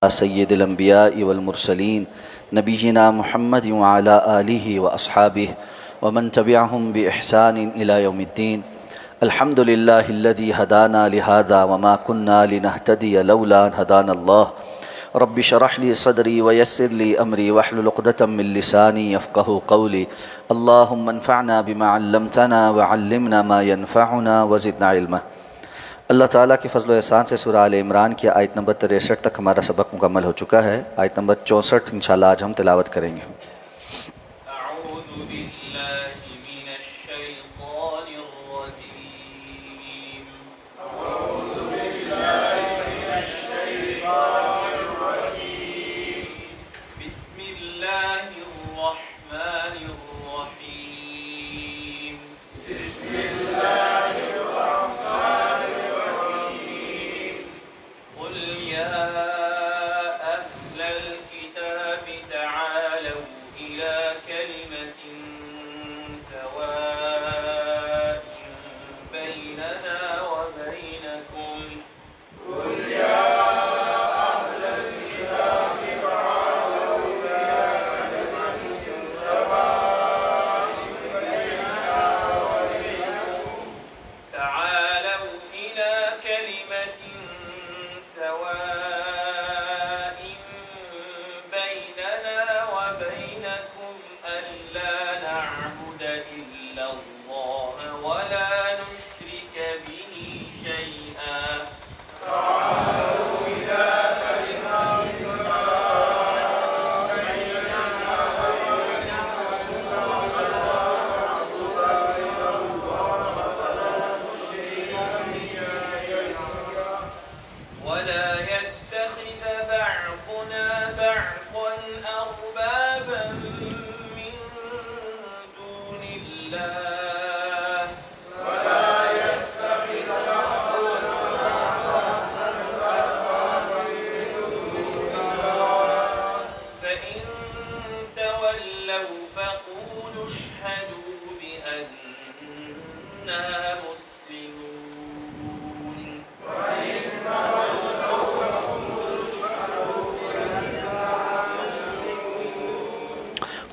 سید الانبیاء والمرسلین نبینا محمد وعلی آلہ واصحابہ ومن تبعہم بإحسان الی یوم الدین الحمد للہ الذی ہدانا لہذا وما كنا لنہتدی لولا ان ہدانا اللہ رب اشرح لی صدری ویسر لی امری واحلل عقدۃ من لسانی یفقہوا قولی اللہم انفعنا بما علمتنا وعلمنا ما ينفعنا وزدنا علما۔ اللہ تعالیٰ کے فضل و احسان سے سورہ آل عمران کی آیت نمبر 63 تک ہمارا سبق مکمل ہو چکا ہے۔ آیت نمبر 64 انشاءاللہ آج ہم تلاوت کریں گے۔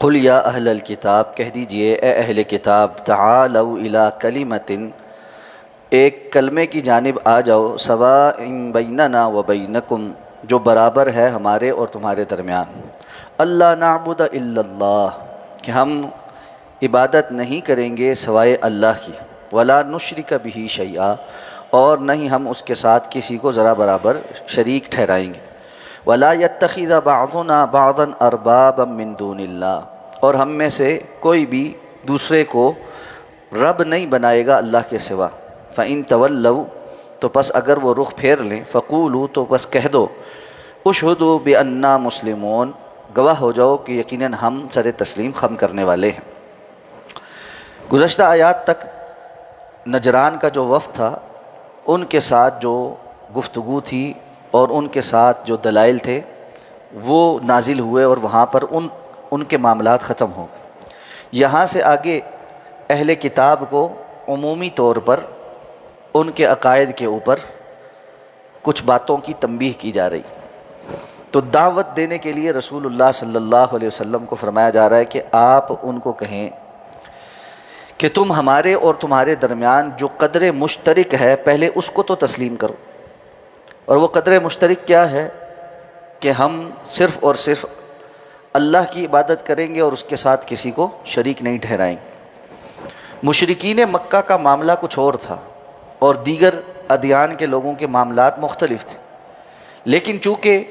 قل یا اہل الکتاب، کہہ دیجئے اے اہل کتاب، تعالوا الی کلمۃ، ایک کلمے کی جانب آ جاؤ، سواء بیننا و بینکم، جو برابر ہے ہمارے اور تمہارے درمیان، اللہ نعبد الا اللہ، کہ ہم عبادت نہیں کریں گے سوائے اللہ کی، ولا نشرک بہ شیئا، اور نہیں ہم اس کے ساتھ کسی کو ذرا برابر شریک ٹھہرائیں گے، ولا یتخذ بعضنا بعضا اربابا من دون اللہ، اور ہم میں سے کوئی بھی دوسرے کو رب نہیں بنائے گا اللہ کے سوا، فإن تولوا، تو پس اگر وہ رخ پھیر لیں، فقولوا، تو پس کہہ دو، اشہدوا بأننا مسلمون، گواہ ہو جاؤ کہ یقیناً ہم سر تسلیم خم کرنے والے ہیں۔ گزشتہ آیات تک نجران کا جو وفد تھا ان کے ساتھ جو گفتگو تھی اور ان کے ساتھ جو دلائل تھے وہ نازل ہوئے اور وہاں پر ان کے معاملات ختم ہو گئے۔ یہاں سے آگے اہل کتاب کو عمومی طور پر ان کے عقائد کے اوپر کچھ باتوں کی تنبیہ کی جا رہی، تو دعوت دینے کے لیے رسول اللہ صلی اللہ علیہ وسلم کو فرمایا جا رہا ہے کہ آپ ان کو کہیں کہ تم ہمارے اور تمہارے درمیان جو قدر مشترک ہے پہلے اس کو تو تسلیم کرو، اور وہ قدر مشترک کیا ہے کہ ہم صرف اور صرف اللہ کی عبادت کریں گے اور اس کے ساتھ کسی کو شریک نہیں ٹھہرائیں گے۔ مشرکین مکہ کا معاملہ کچھ اور تھا اور دیگر ادیان کے لوگوں کے معاملات مختلف تھے، لیکن چونکہ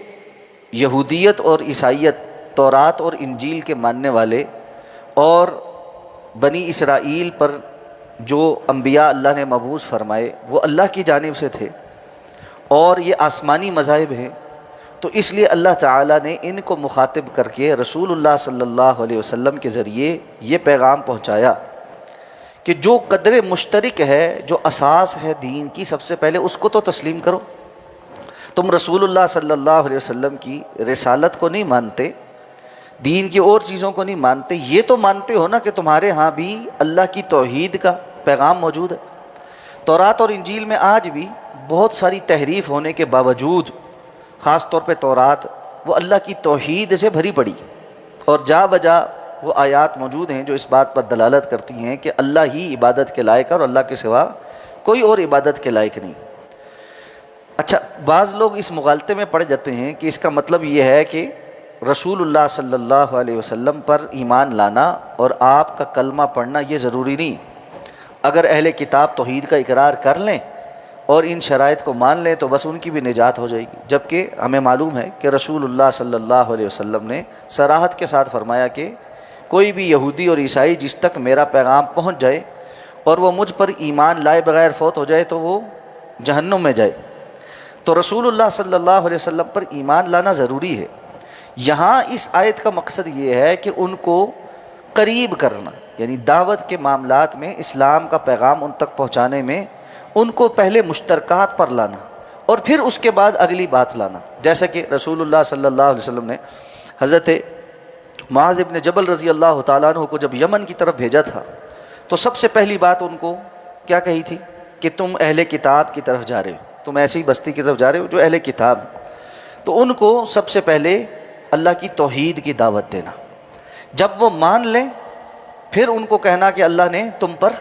یہودیت اور عیسائیت تورات اور انجیل کے ماننے والے اور بنی اسرائیل پر جو انبیاء اللہ نے مبعوث فرمائے وہ اللہ کی جانب سے تھے اور یہ آسمانی مذاہب ہیں، تو اس لیے اللہ تعالیٰ نے ان کو مخاطب کر کے رسول اللہ صلی اللہ علیہ وسلم کے ذریعے یہ پیغام پہنچایا کہ جو قدر مشترک ہے، جو اساس ہے دین کی، سب سے پہلے اس کو تو تسلیم کرو۔ تم رسول اللہ صلی اللہ علیہ وسلم کی رسالت کو نہیں مانتے، دین کی اور چیزوں کو نہیں مانتے، یہ تو مانتے ہو نا کہ تمہارے ہاں بھی اللہ کی توحید کا پیغام موجود ہے۔ تورات اور انجیل میں آج بھی بہت ساری تحریف ہونے کے باوجود خاص طور پہ تورات، وہ اللہ کی توحید سے بھری پڑی، اور جا بجا وہ آیات موجود ہیں جو اس بات پر دلالت کرتی ہیں کہ اللہ ہی عبادت کے لائق ہے اور اللہ کے سوا کوئی اور عبادت کے لائق نہیں۔ اچھا، بعض لوگ اس مغالطے میں پڑ جاتے ہیں کہ اس کا مطلب یہ ہے کہ رسول اللہ صلی اللہ علیہ وسلم پر ایمان لانا اور آپ کا کلمہ پڑھنا یہ ضروری نہیں۔ اگر اہل کتاب توحید کا اقرار کر لیں اور ان شرائط کو مان لیں تو بس ان کی بھی نجات ہو جائے گی، جبکہ ہمیں معلوم ہے کہ رسول اللہ صلی اللہ علیہ وسلم نے صراحت کے ساتھ فرمایا کہ کوئی بھی یہودی اور عیسائی جس تک میرا پیغام پہنچ جائے اور وہ مجھ پر ایمان لائے بغیر فوت ہو جائے تو وہ جہنم میں جائے۔ تو رسول اللہ صلی اللہ علیہ وسلم پر ایمان لانا ضروری ہے۔ یہاں اس آیت کا مقصد یہ ہے کہ ان کو قریب کرنا، یعنی دعوت کے معاملات میں اسلام کا پیغام ان تک پہنچانے میں ان کو پہلے مشترکات پر لانا اور پھر اس کے بعد اگلی بات لانا۔ جیسا کہ رسول اللہ صلی اللہ علیہ وسلم نے حضرت معاذ ابن جبل رضی اللہ تعالیٰ عنہ کو جب یمن کی طرف بھیجا تھا تو سب سے پہلی بات ان کو کیا کہی تھی کہ تم اہل کتاب کی طرف جا رہے ہو، تم ایسی بستی کی طرف جا رہے ہو جو اہل کتاب۔ تو ان کو سب سے پہلے اللہ کی توحید کی دعوت دینا، جب وہ مان لیں پھر ان کو کہنا کہ اللہ نے تم پر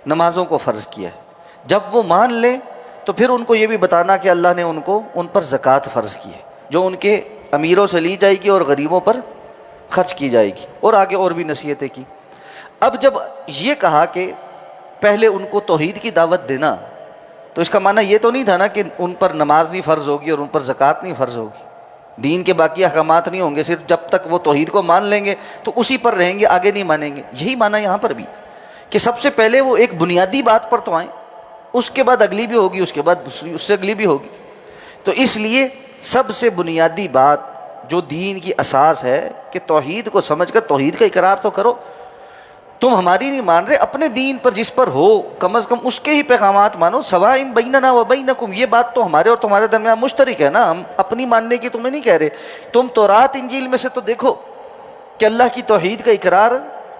نمازوں کو فرض کیا ہے، جب وہ مان لیں تو پھر ان کو یہ بھی بتانا کہ اللہ نے ان پر زکوٰۃ فرض کی ہے جو ان کے امیروں سے لی جائے گی اور غریبوں پر خرچ کی جائے گی، اور آگے اور بھی نصیحتیں کی۔ اب جب یہ کہا کہ پہلے ان کو توحید کی دعوت دینا، تو اس کا معنی یہ تو نہیں تھا نا کہ ان پر نماز نہیں فرض ہوگی اور ان پر زکوٰۃ نہیں فرض ہوگی، دین کے باقی احکامات نہیں ہوں گے، صرف جب تک وہ توحید کو مان لیں گے تو اسی پر رہیں گے، آگے نہیں مانیں گے۔ یہی معنی یہاں پر بھی کہ سب سے پہلے وہ ایک بنیادی بات پر تو آئیں، اس کے بعد اگلی بھی ہوگی، اس کے بعد دوسری، اس سے اگلی بھی ہوگی۔ تو اس لیے سب سے بنیادی بات جو دین کی اساس ہے کہ توحید کو سمجھ کر توحید کا اقرار تو کرو۔ تم ہماری نہیں مان رہے، اپنے دین پر جس پر ہو کم از کم اس کے ہی پیغامات مانو۔ سواء بیننا و بینکم، یہ بات تو ہمارے اور تمہارے درمیان مشترک ہے نا، ہم اپنی ماننے کی تمہیں نہیں کہہ رہے۔ تم تورات انجیل میں سے تو دیکھو کہ اللہ کی توحید کا اقرار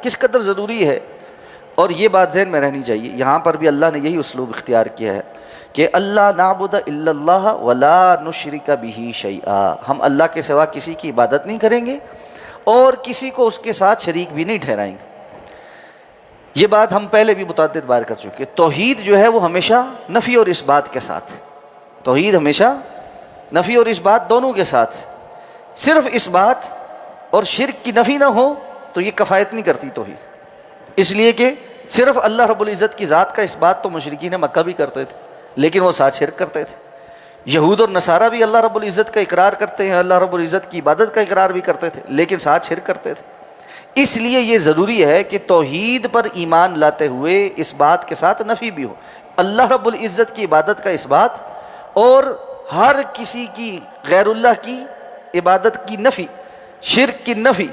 کس قدر ضروری ہے، اور یہ بات ذہن میں رہنی چاہیے۔ یہاں پر بھی اللہ نے یہی اسلوب اختیار کیا ہے کہ اللہ نعبد الا اللہ ولا نشرک بہ شیئا، ہم اللہ کے سوا کسی کی عبادت نہیں کریں گے اور کسی کو اس کے ساتھ شریک بھی نہیں ٹھہرائیں گے۔ یہ بات ہم پہلے بھی متعدد بار کر چکے۔ توحید جو ہے وہ ہمیشہ نفی اور اثبات کے ساتھ، توحید ہمیشہ نفی اور اثبات دونوں کے ساتھ۔ صرف اثبات اور شرک کی نفی نہ ہو تو یہ کفایت نہیں کرتی توحید، اس لیے کہ صرف اللہ رب العزت کی ذات کا اثبات تو مشرکین مکہ بھی کرتے تھے، لیکن وہ ساتھ شرک کرتے تھے۔ یہود اور نصارہ بھی اللہ رب العزت کا اقرار کرتے ہیں، اللہ رب العزت کی عبادت کا اقرار بھی کرتے تھے، لیکن ساتھ شرک کرتے تھے۔ اس لیے یہ ضروری ہے کہ توحید پر ایمان لاتے ہوئے اس بات کے ساتھ نفی بھی ہو، اللہ رب العزت کی عبادت کا اثبات اور ہر کسی کی غیر اللہ کی عبادت کی نفی، شرک کی نفی،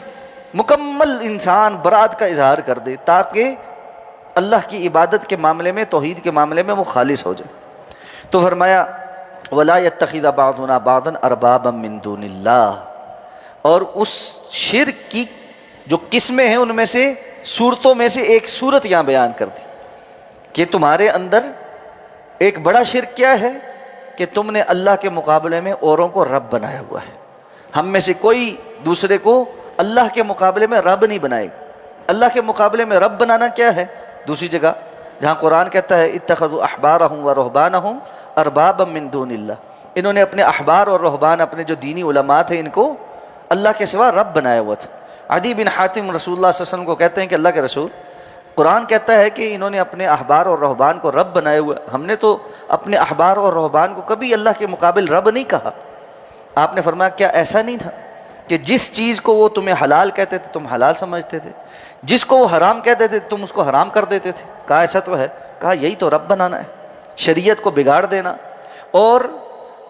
مکمل انسان برات کا اظہار کر دے تاکہ اللہ کی عبادت کے معاملے میں، توحید کے معاملے میں وہ خالص ہو جائے۔ تو فرمایا وَلَا يَتَّخِذَ بَعْضُنَا بَعْضًا أَرْبَابًا مِّن دُونِ اللَّهِ، اور اس شرک کی جو قسمیں ہیں ان میں سے صورتوں میں سے ایک صورت یہاں بیان کر دی کہ تمہارے اندر ایک بڑا شرک کیا ہے کہ تم نے اللہ کے مقابلے میں اوروں کو رب بنایا ہوا ہے۔ ہم میں سے کوئی دوسرے کو اللہ کے مقابلے میں رب نہیں بنائے گا۔ اللہ کے مقابلے میں رب بنانا کیا ہے؟ دوسری جگہ جہاں قرآن کہتا ہے اتخذوا احبارهم ورهبانهم اربابا من دون اللہ، انہوں نے اپنے احبار اور رہبان، اپنے جو دینی علماء تھے، ان کو اللہ کے سوا رب بنایا ہوا تھا۔ عدی بن حاتم رسول اللہ صلی اللہ علیہ وسلم کو کہتے ہیں کہ اللہ کے رسول، قرآن کہتا ہے کہ انہوں نے اپنے احبار اور رہبان کو رب بنایا ہوا، ہم نے تو اپنے احبار اور رہبان کو کبھی اللہ کے مقابل رب نہیں کہا۔ آپ نے فرمایا کیا ایسا نہیں تھا کہ جس چیز کو وہ تمہیں حلال کہتے تھے تم حلال سمجھتے تھے، جس کو وہ حرام کہتے تھے تم اس کو حرام کر دیتے تھے؟ کہا ایسا تو ہے۔ کہا یہی تو رب بنانا ہے، شریعت کو بگاڑ دینا۔ اور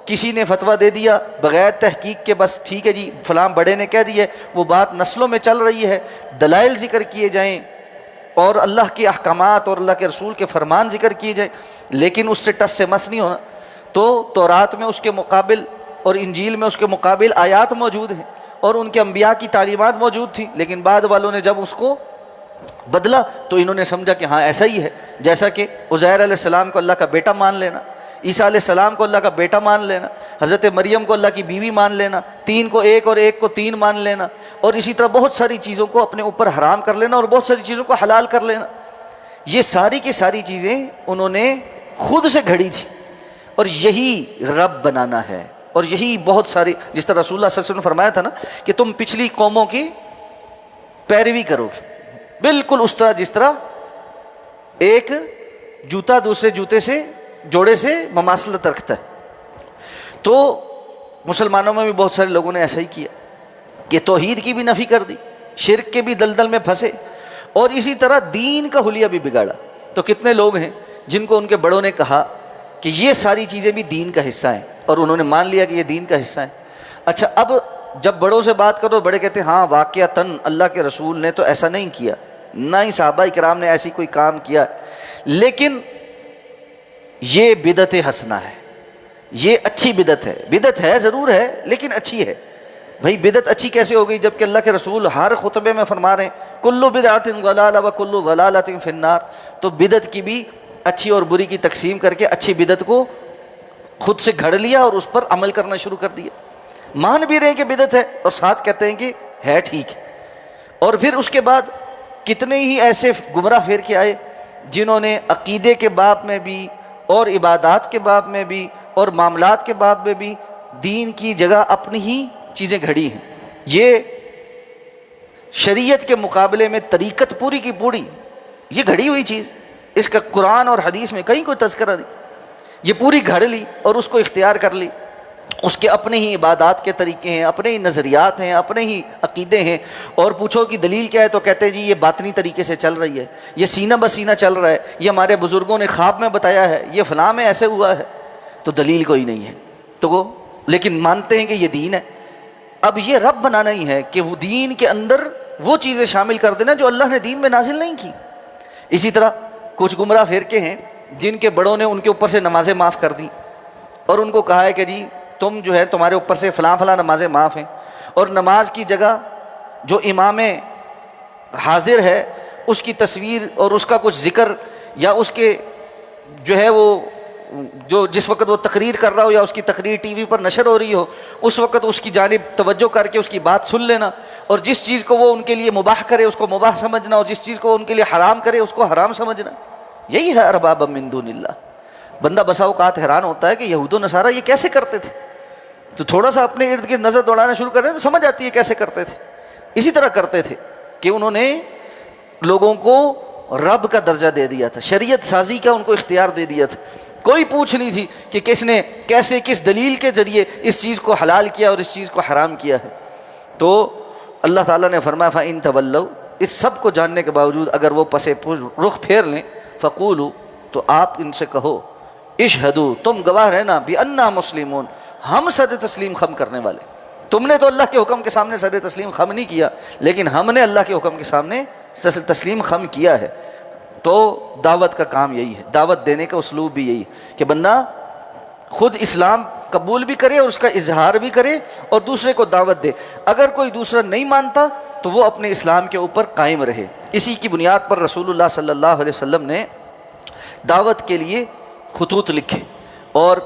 کسی نے فتویٰ دے دیا بغیر تحقیق کے، بس ٹھیک ہے جی فلاں بڑے نے کہہ دیا، وہ بات نسلوں میں چل رہی ہے، دلائل ذکر کیے جائیں اور اللہ کے احکامات اور اللہ کے رسول کے فرمان ذکر کیے جائیں، لیکن اس سے ٹس سے مس نہیں ہونا۔ تو تورات میں اس کے مقابل اور انجیل میں اس کے مقابل آیات موجود ہیں اور ان کے انبیاء کی تعلیمات موجود تھیں، لیکن بعد والوں نے جب اس کو بدلا تو انہوں نے سمجھا کہ ہاں ایسا ہی ہے، جیسا کہ عزیر علیہ السلام کو اللہ کا بیٹا مان لینا، عیسیٰ علیہ السلام کو اللہ کا بیٹا مان لینا، حضرت مریم کو اللہ کی بیوی مان لینا، 3 کو 1 اور 1 کو 3 مان لینا، اور اسی طرح بہت ساری چیزوں کو اپنے اوپر حرام کر لینا اور بہت ساری چیزوں کو حلال کر لینا. یہ ساری کی ساری چیزیں انہوں نے خود سے گھڑی تھی، اور یہی رب بنانا ہے. اور یہی بہت ساری، جس طرح رسول اللہ صلی اللہ علیہ وسلم نے فرمایا تھا نا کہ تم پچھلی قوموں کی پیروی کرو گے، بالکل اس طرح جس طرح ایک جوتا دوسرے جوتے سے جوڑے سے مماثلت رکھتا ہے. تو مسلمانوں میں بھی بہت سارے لوگوں نے ایسا ہی کیا کہ توحید کی بھی نفی کر دی، شرک کے بھی دلدل میں پھنسے، اور اسی طرح دین کا حلیہ بھی بگاڑا. تو کتنے لوگ ہیں جن کو ان کے بڑوں نے کہا کہ یہ ساری چیزیں بھی دین کا حصہ ہیں، اور انہوں نے مان لیا کہ یہ دین کا حصہ ہیں. اچھا، اب جب بڑوں سے بات کرو، بڑے کہتے ہیں ہاں واقعتاً اللہ کے رسول نے تو ایسا نہیں کیا، نہ ہی صحابہ کرام نے ایسی کوئی کام کیا، لیکن یہ بدعت حسنہ ہے، یہ اچھی بدعت ہے. بدعت ہے ضرور ہے لیکن اچھی ہے. بھائی بدعت اچھی کیسے ہو گئی جبکہ اللہ کے رسول ہر خطبے میں فرما رہے ہیں کلو بدعت ضلالہ و کلو ضلالۃ فی النار. تو بدعت کی بھی اچھی اور بری کی تقسیم کر کے اچھی بدعت کو خود سے گھڑ لیا اور اس پر عمل کرنا شروع کر دیا. مان بھی رہے ہیں کہ بدعت ہے اور ساتھ کہتے ہیں کہ ہے ٹھیک ہے. اور پھر اس کے بعد کتنے ہی ایسے گمراہ پھر کے آئے جنہوں نے عقیدے کے باب میں بھی اور عبادات کے باب میں بھی اور معاملات کے باب میں بھی دین کی جگہ اپنی ہی چیزیں گھڑی ہیں. یہ شریعت کے مقابلے میں طریقت پوری کی پوری یہ گھڑی ہوئی چیز، اس کا قرآن اور حدیث میں کہیں کوئی تذکرہ نہیں. یہ پوری گھڑ لی اور اس کو اختیار کر لی. اس کے اپنے ہی عبادات کے طریقے ہیں، اپنے ہی نظریات ہیں، اپنے ہی عقیدے ہیں. اور پوچھو کہ دلیل کیا ہے تو کہتے ہیں جی یہ باطنی طریقے سے چل رہی ہے، یہ سینہ بسینہ چل رہا ہے، یہ ہمارے بزرگوں نے خواب میں بتایا ہے، یہ فلاں میں ایسے ہوا ہے. تو دلیل کوئی نہیں ہے تو وہ لیکن مانتے ہیں کہ یہ دین ہے. اب یہ رب بنانا ہی ہے کہ وہ دین کے اندر وہ چیزیں شامل کر دینا جو اللہ نے دین میں نازل نہیں کی. اسی طرح کچھ گمراہ فرقے ہیں جن کے بڑوں نے ان کے اوپر سے نمازیں معاف کر دی اور ان کو کہا ہے کہ جی تم جو ہے تمہارے اوپر سے فلاں فلاں نمازیں معاف ہیں، اور نماز کی جگہ جو امام حاضر ہے اس کی تصویر اور اس کا کچھ ذکر یا اس کے جو ہے وہ جو جس وقت وہ تقریر کر رہا ہو یا اس کی تقریر ٹی وی پر نشر ہو رہی ہو اس وقت اس کی جانب توجہ کر کے اس کی بات سن لینا، اور جس چیز کو وہ ان کے لیے مباح کرے اس کو مباح سمجھنا، اور جس چیز کو وہ ان کے لیے حرام کرے اس کو حرام سمجھنا. یہی ہے ارباب من دون اللہ. بندہ بسا اوقات حیران ہوتا ہے کہ یہود و نصارہ یہ کیسے کرتے تھے. تو تھوڑا سا اپنے ارد گرد نظر دوڑانا شروع کر دیں تو سمجھ آتی ہے کیسے کرتے تھے. اسی طرح کرتے تھے کہ انہوں نے لوگوں کو رب کا درجہ دے دیا تھا، شریعت سازی کا ان کو اختیار دے دیا تھا. کوئی پوچھ نہیں تھی کہ کس نے کیسے کس دلیل کے ذریعے اس چیز کو حلال کیا اور اس چیز کو حرام کیا ہے. تو اللہ تعالیٰ نے فرمایا فَإِن تَوَلَّوْا، اس سب کو جاننے کے باوجود اگر وہ پس رخ پھیر لیں، فَقُولُوا، تو آپ ان سے کہو، اشہدوا، تم گواہ رہنا، بِأَنَّا مُسْلِمُونَ، ہم سر تسلیم خم کرنے والے. تم نے تو اللہ کے حکم کے سامنے سر تسلیم خم نہیں کیا، لیکن ہم نے اللہ کے حکم کے سامنے سر تسلیم خم کیا ہے. تو دعوت کا کام یہی ہے، دعوت دینے کا اسلوب بھی یہی ہے کہ بندہ خود اسلام قبول بھی کرے اور اس کا اظہار بھی کرے اور دوسرے کو دعوت دے. اگر کوئی دوسرا نہیں مانتا تو وہ اپنے اسلام کے اوپر قائم رہے. اسی کی بنیاد پر رسول اللہ صلی اللہ علیہ وسلم نے دعوت کے لیے خطوط لکھے، اور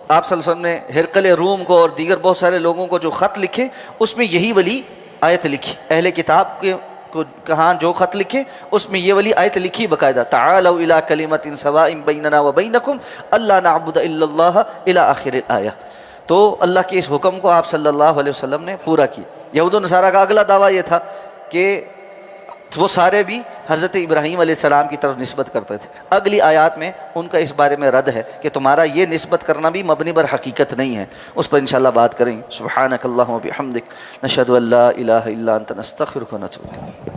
آپ صلی اللہ علیہ وسلم نے ہرقل روم کو اور دیگر بہت سارے لوگوں کو جو خط لکھے اس میں یہی والی آیت لکھی. اہل کتاب کے کو کہاں جو خط لکھے اس میں یہ والی آیت لکھی باقاعدہ، تعالوا الی کلمۃ سواء بیننا وبینکم الا نعبد الا اللہ الی آخر الآیہ. تو اللہ کے اس حکم کو آپ صلی اللہ علیہ وسلم نے پورا کیا. یہود و نصارہ کا اگلا دعویٰ یہ تھا کہ وہ سارے بھی حضرت ابراہیم علیہ السلام کی طرف نسبت کرتے تھے. اگلی آیات میں ان کا اس بارے میں رد ہے کہ تمہارا یہ نسبت کرنا بھی مبنی بر حقیقت نہیں ہے. اس پر انشاءاللہ بات کریں. سبحانک اللہم و بحمدک، نشہد ان لا الہ الا انت، نستغفرک و نتوب الیک.